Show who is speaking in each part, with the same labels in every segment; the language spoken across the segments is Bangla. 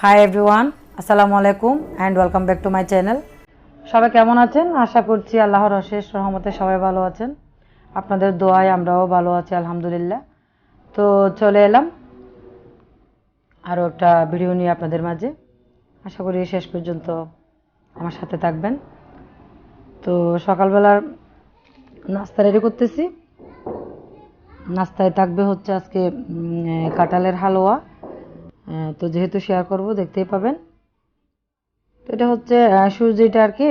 Speaker 1: হাই এভরিওয়ান, আসসালামু আলাইকুম and welcome back to my channel. সবাই কেমন আছেন? আশা করছি আল্লাহর অশেষ রহমতে সবাই ভালো আছেন। আপনাদের দোয়ায় আমরাও ভালো আছি আলহামদুলিল্লাহ। তো চলে এলাম আরও একটা ভিডিও নিয়ে আপনাদের মাঝে। আশা করি শেষ পর্যন্ত আমার সাথে থাকবেন। তো সকালবেলার নাস্তা রেডি করতেছি। নাস্তায় থাকবে হচ্ছে আজকে কাঁঠালের হালুয়া। তো যেহেতু শেয়ার করব দেখতেই পাবেন। তো এটা হচ্ছে সুজিটা আর কি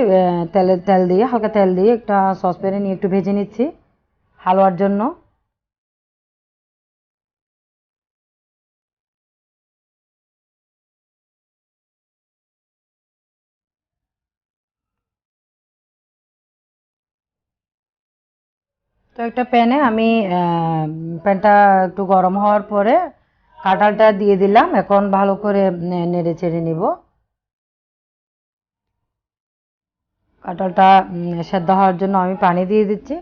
Speaker 1: তেল দিয়ে হালকা তেল দিয়ে একটা সসপ্যানে নিয়ে একটু ভেজে নিচ্ছি হালুয়ার জন্য। তো একটা প্যানে আমি প্যানটা একটু গরম হওয়ার পরে কাঁঠালটা দিয়ে দিলাম। এখন ভালো করে নেড়ে চেড়ে নিব। কাঁঠালটা সেদ্ধ হওয়ার জন্য আমি পানি দিয়ে দিচ্ছি।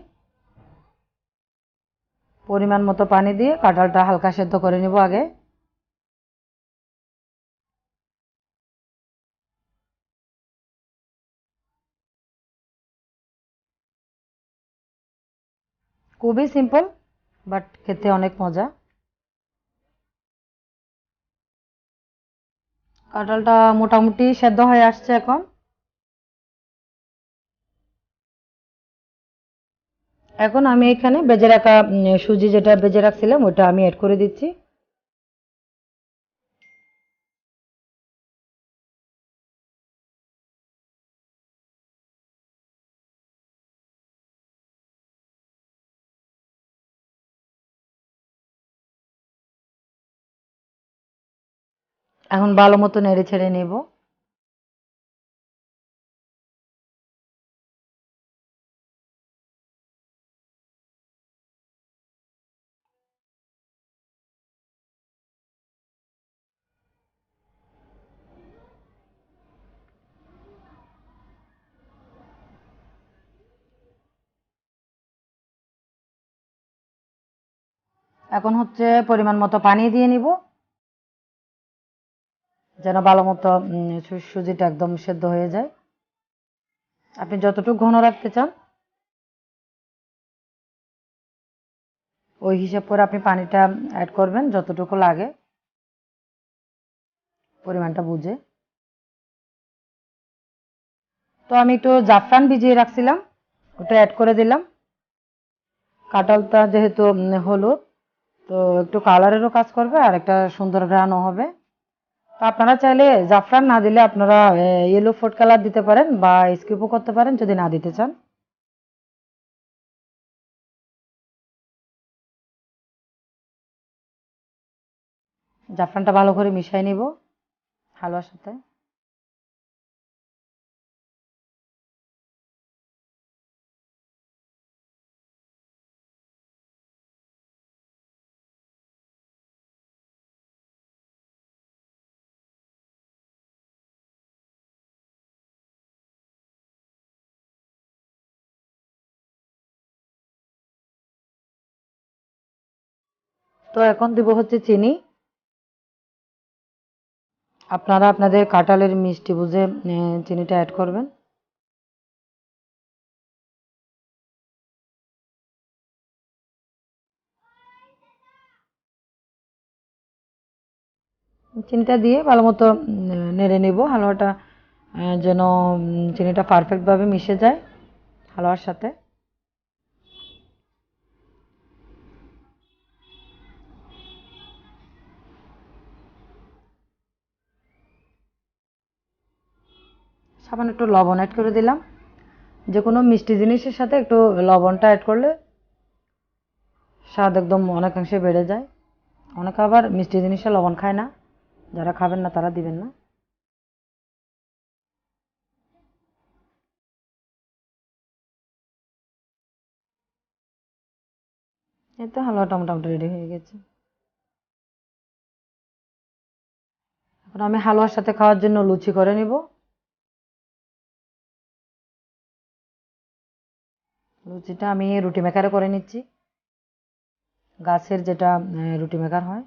Speaker 1: পরিমাণ মতো পানি দিয়ে কাঁঠালটা হালকা সেদ্ধ করে নিব আগে। খুবই সিম্পল, বাট খেতে অনেক মজা। কাঁঠালটা মোটামুটি সেদ্ধ হয়ে আসছে এখন। এখন আমি এখানে ভেজে রাখা সুজি যেটা ভেজে রাখছিলাম ওটা আমি অ্যাড করে দিচ্ছি। এখন ভালো মতো নেড়ে ছেড়ে নেব। এখন হচ্ছে পরিমাণ মতো পানি দিয়ে নিব যেন ভালো মতো সুজিটা একদম সেদ্ধ হয়ে যায়। আপনি যতটুকু ঘন রাখতে চান ওই হিসাব করে আপনি পানিটা অ্যাড করবেন যতটুকু লাগে পরিমাণটা বুঝে। তো আমি একটু জাফরান ভিজিয়ে রাখছিলাম, ওটা অ্যাড করে দিলাম। কাঁঠালটা যেহেতু হলুদ, তো একটু কালারেরও কাজ করবে আর একটা সুন্দর ঘ্রাণও হবে। তো আপনারা চাইলে জাফরান না দিলে আপনারা ইয়েলো ফুড কালার দিতে পারেন বা স্কিপও করতে পারেন যদি না দিতে চান। জাফরানটা ভালো করে মিশিয়ে নিব হালুয়ার সাথে। তো এখন দিব হচ্ছে চিনি। আপনারা আপনাদের কাঁঠালের মিষ্টি বুঝে চিনিটা অ্যাড করবেন। চিনিটা দিয়ে ভালো মতো নেড়ে নেব হালুয়াটা যেন চিনিটা পারফেক্টভাবে মিশে যায় হালুয়ার সাথে। সামান্য একটু লবণ অ্যাড করে দিলাম। যে কোনো মিষ্টি জিনিসের সাথে একটু লবণটা অ্যাড করলে স্বাদ একদম অনেকাংশে বেড়ে যায়। অনেকে আবার মিষ্টি জিনিসে লবণ খায় না, যারা খাবেন না তারা দিবেন না। এই তো হালুয়াটা মোটামুটি রেডি হয়ে গেছে। এখন আমি হালুয়ার সাথে খাওয়ার জন্য লুচি করে নিব। লুচিটা আমি রুটি মেকারে করে নিচ্ছি, গাছের যেটা রুটি মেকার হয়।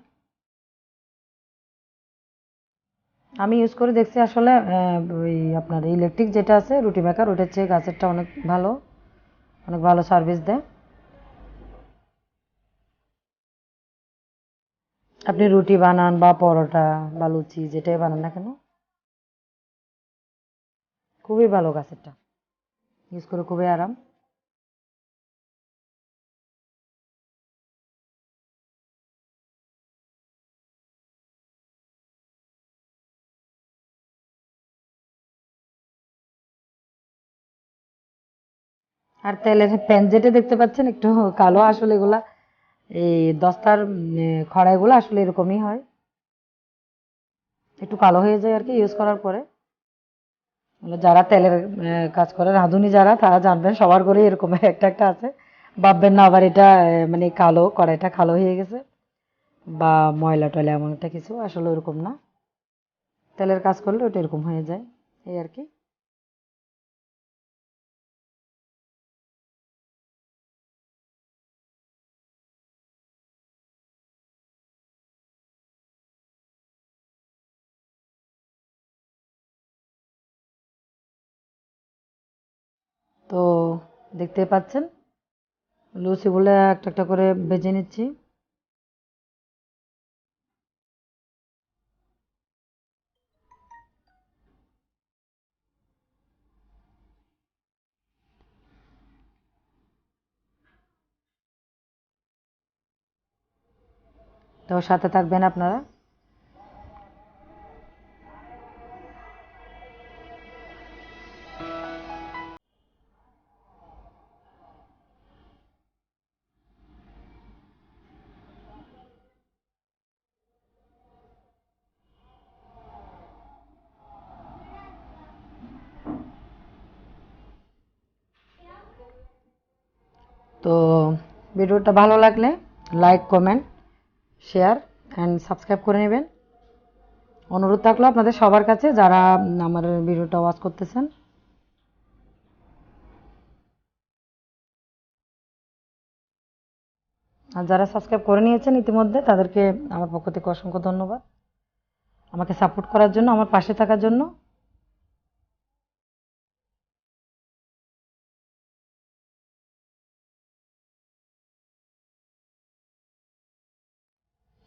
Speaker 1: আমি ইউজ করে দেখছি আসলে ওই আপনার ইলেকট্রিক যেটা আছে রুটি মেকার, ওটার চেয়ে গাছেরটা অনেক ভালো, অনেক ভালো সার্ভিস দেয়। আপনি রুটি বানান বা পরোটা বা লুচি যেটাই বানান না কেন, খুবই ভালো গাছেরটা, ইউজ করে খুবই আরাম। আর তেলের প্যান যেটা দেখতে পাচ্ছেন একটু কালো, আসলে এগুলা এই দস্তার খড়াইগুলো আসলে এরকমই হয়, একটু কালো হয়ে যায় আর কি ইউজ করার পরে। মানে যারা তেলের কাজ করে, রাঁধুনি যারা, তারা জানবেন সবার ঘরে এরকম একটা একটা আছে। ভাববেন না আবার এটা মানে কালো, কড়াইটা কালো হয়ে গেছে বা ময়লা টয়লা এমন একটা কিছু, আসলে ওরকম না। তেলের কাজ করলে ওটা এরকম হয়ে যায়, এই আর কি। তো দেখতে পাচ্ছেন লুচিগুলো একটা একটা করে ভেজে নিচ্ছি। তো সাথে থাকবেন আপনারা। তো ভিডিওটা ভালো লাগলে like, comment, share and subscribe করে নেবেন। অনুরোধ থাকলো আপনাদের সবার কাছে যারা আমার ভিডিওটা ওয়াচ করতেছেন। আর যারা সাবস্ক্রাইব করে নিয়েছেন ইতিমধ্যে, তাদেরকে আমার পক্ষ থেকে অসংখ্য ধন্যবাদ আমাকে সাপোর্ট করার জন্য, আমার পাশে থাকার জন্য।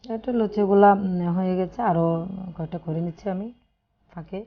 Speaker 1: এটা লুচিগুলা হয়ে গেছে, আরো কয়েকটা করে নিচ্ছি আমি ফাঁকে।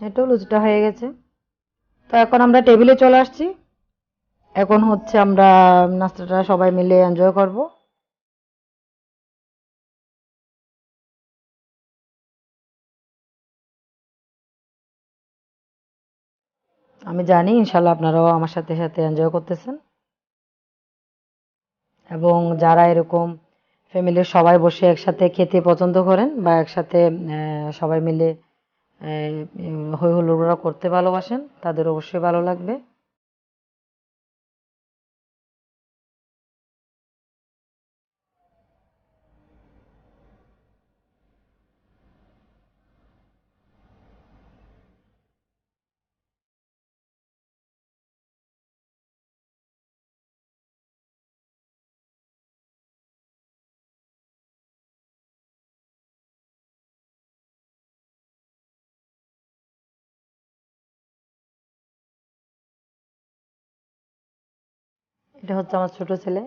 Speaker 1: এটাও লুচিটা হয়ে গেছে। তো এখন আমরা টেবিলে চলে আসছি। এখন হচ্ছে আমরা নাস্তাটা সবাই মিলে এনজয় করব। আমি জানি ইনশাল্লাহ আপনারাও আমার সাথে সাথে এনজয় করতেছেন, এবং যারা এরকম ফ্যামিলির সবাই বসে একসাথে খেতে পছন্দ করেন বা একসাথে সবাই মিলে হই হুল্লোড় করতে ভালোবাসেন, তাদের অবশ্যই ভালো লাগবে। এটা হচ্ছে আমার ছোট ছেলে,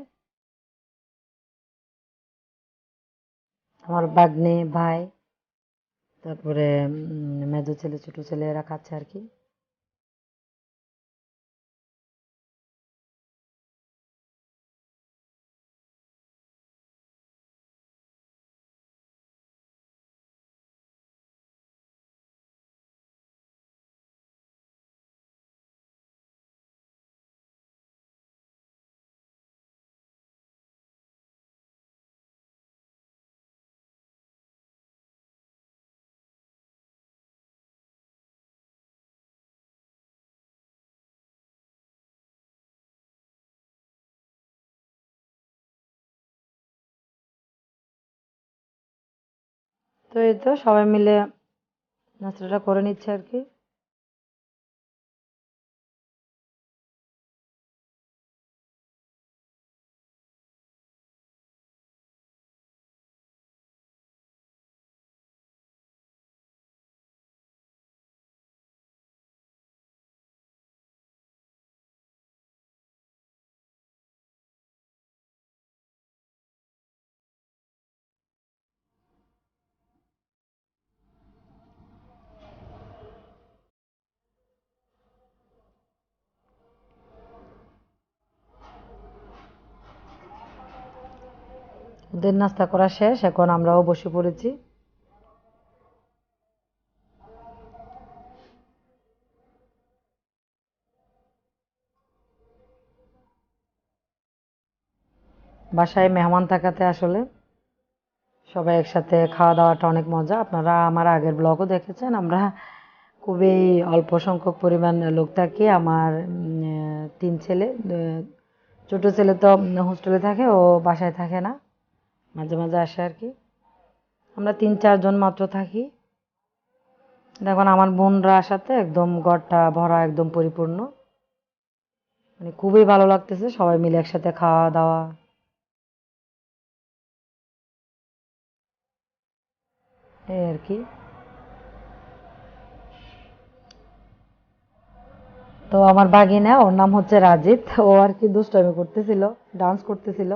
Speaker 1: আমার ভাগ্নে, ভাই, তারপরে মেজো ছেলে, ছোট ছেলে, এরা খাচ্ছে আর কি। তো এই তো সবাই মিলে নাস্তাটা করে নিচ্ছে আর কি। ওদের নাস্তা করা শেষ, এখন আমরাও বসে পড়েছি। বাসায় মেহমান থাকাতে আসলে সবাই একসাথে খাওয়া দাওয়াটা অনেক মজা। আপনারা আমার আগের ব্লগও দেখেছেন, আমরা খুবই অল্প সংখ্যক পরিমাণ লোক থাকি। আমার 3 ছেলে, ছোট ছেলে তো হোস্টেলে থাকে, ও বাসায় থাকে না, মাঝে মাঝে আসে আর কি। আমরা 3-4 জন মাত্র থাকি। দেখুন আমার বোনরা আসাতে একদম ঘরটা ভরা, একদম পরিপূর্ণ। মানে খুবই ভালো লাগতেছে সবাই মিলে একসাথে খাওয়া দাওয়া, এই আর কি। তো আমার বাগিনা, ওর নাম হচ্ছে রাজিত, ও আর কি দুষ্টামি করতেছিল, ডান্স করতেছিল।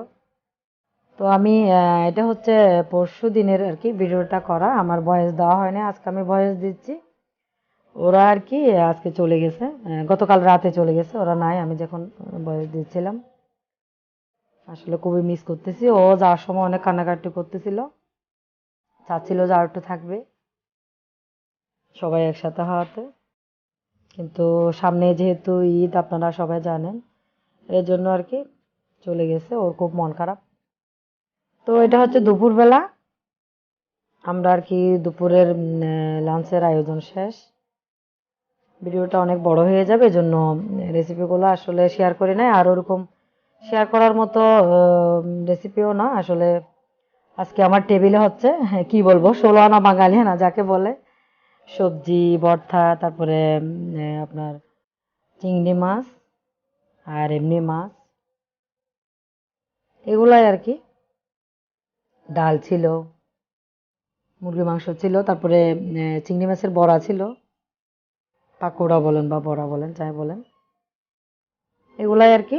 Speaker 1: তো আমি এটা হচ্ছে পরশু দিনের আর কি ভিডিওটা করা, আমার ভয়েস দেওয়া হয়নি, আজকে আমি ভয়েস দিচ্ছি। ওরা আর কি আজকে চলে গেছে, গতকাল রাতে চলে গেছে, ওরা নাই আমি যখন ভয়েস দিচ্ছিলাম। আসলে খুবই মিস করতেছি, ও যাওয়ার সময় অনেক কান্নাকাটি করতেছিল, চাচ্ছিল যে আর একটু থাকবে সবাই একসাথে হওয়াতে। কিন্তু সামনে যেহেতু ঈদ আপনারা সবাই জানেন, এর জন্য আর কি চলে গেছে, ওর খুব মন খারাপ। তো এটা হচ্ছে দুপুরবেলা, আমরা আর কি দুপুরের লাঞ্চের আয়োজন শেষ। ভিডিওটা অনেক বড় হয়ে যাবে, এজন্য রেসিপিগুলো আসলে শেয়ার করি নাই। আর ওরকম শেয়ার করার মতো রেসিপিও না আসলে। আজকে আমার টেবিলে হচ্ছে, হ্যাঁ, কি বলবো, 16 আনা বাঙালি না যাকে বলে, সবজি ভর্তা, তারপরে আপনার চিংড়ি মাছ আর এমনি মাছ, এগুলাই আর কি। ডাল ছিল, মুরগি মাংস ছিল, তারপরে চিংড়ি মাছের বড়া ছিল, পাকোড়া বলেন বা বড়া বলেন যাই বলেন, এগুলাই আর কি।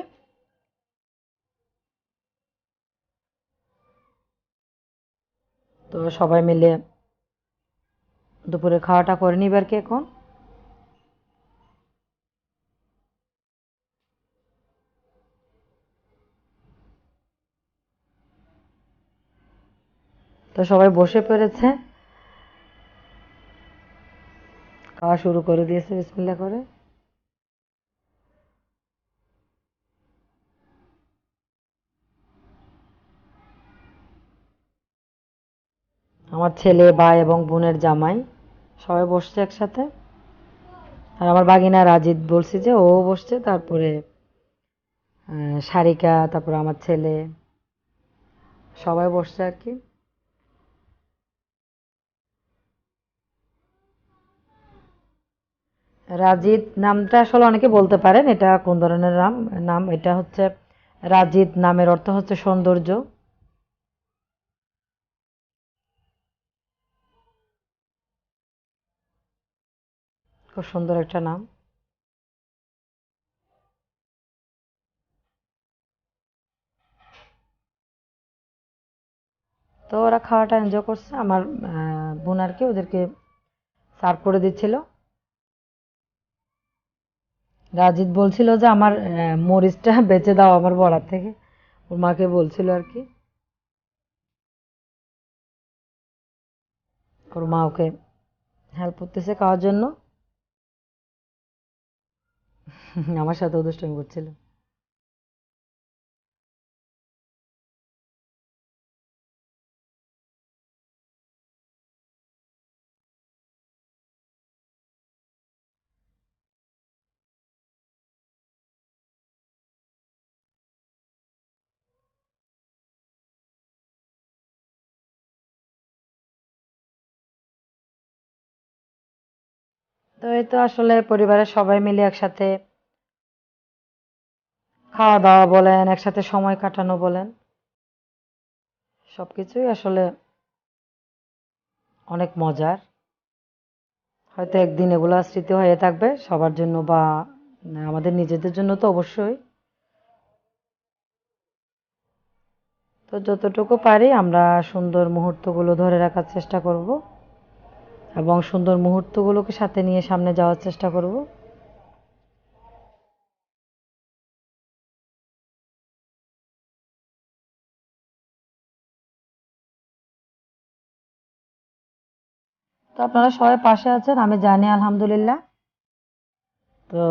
Speaker 1: তো সবাই মিলে দুপুরে খাওয়াটা করে নিবে আর কি এখন। তো সবাই বসে পড়েছে, খাওয়া শুরু করে দিয়েছে বিসমিল্লাহ করে। আমার ছেলে, ভাই এবং বোনের জামাই সবাই বসছে একসাথে। আর আমার বাগিনা রাজিদ বলছি যে ও বসছে, তারপরে সারিকা, তারপরে আমার ছেলে, সবাই বসছে আর কি। রাজিদ নামটা আসলে অনেকে বলতে পারেন এটা কোন ধরনের নাম। নাম এটা হচ্ছে, রাজিদ নামের অর্থ হচ্ছে সৌন্দর্য। খুব সুন্দর একটা নাম। তো ওরা খাওয়াটা এনজয় করছে, আমার বোন আর কি ওদেরকে সার্ভ করে দিচ্ছিল। রাজিদ বলছিল যে আমার মরিচটা বেঁচে দাও আমার বড়ার থেকে, ওর মাকে বলছিল আর কি। ওর মা ওকে হেল্প করতেছে খাওয়ার জন্য। আমার সাথেও দুষ্টামি করছিল। তো এই তো আসলে পরিবারের সবাই মিলে একসাথে খাওয়া দাওয়া বলেন, একসাথে সময় কাটানো বলেন, সবকিছুই আসলে অনেক মজার। হয়তো একদিন এগুলা স্মৃতি হয়ে থাকবে সবার জন্য, বা আমাদের নিজেদের জন্য তো অবশ্যই। তো যতটুকু পারি আমরা সুন্দর মুহূর্তগুলো ধরে রাখার চেষ্টা করব, এবং সুন্দর মুহূর্তগুলোকে সাথে নিয়ে সামনে যাওয়ার চেষ্টা করব। তো আপনারা সবাই পাশে আছেন আমি জানি, আলহামদুলিল্লাহ। তো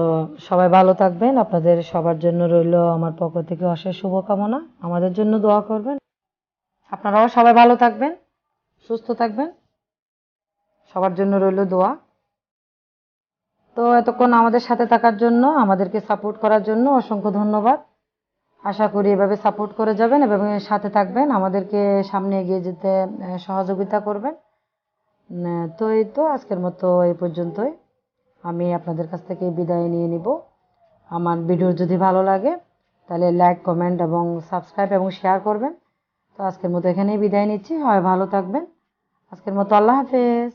Speaker 1: সবাই ভালো থাকবেন, আপনাদের সবার জন্য রইল আমার পক্ষ থেকে অশেষ শুভকামনা। আমাদের জন্য দোয়া করবেন। আপনারাও সবাই ভালো থাকবেন, সুস্থ থাকবেন, সবার জন্য রইল দোয়া। তো এতক্ষণ আমাদের সাথে থাকার জন্য, আমাদেরকে সাপোর্ট করার জন্য অসংখ্য ধন্যবাদ। আশা করি এভাবে সাপোর্ট করে যাবেন এবং সাথে থাকবেন, আমাদেরকে সামনে এগিয়ে যেতে সহযোগিতা করবেন। তো এই তো আজকের মতো এই পর্যন্তই। আমি আপনাদের কাছ থেকে বিদায় নিয়ে নিব। আমার ভিডিও যদি ভালো লাগে তাহলে লাইক, কমেন্ট এবং সাবস্ক্রাইব এবং শেয়ার করবেন। তো আজকের মতো এখানেই বিদায় নিচ্ছি। হয় ভালো থাকবেন। আজকের মতো আল্লাহ হাফেজ।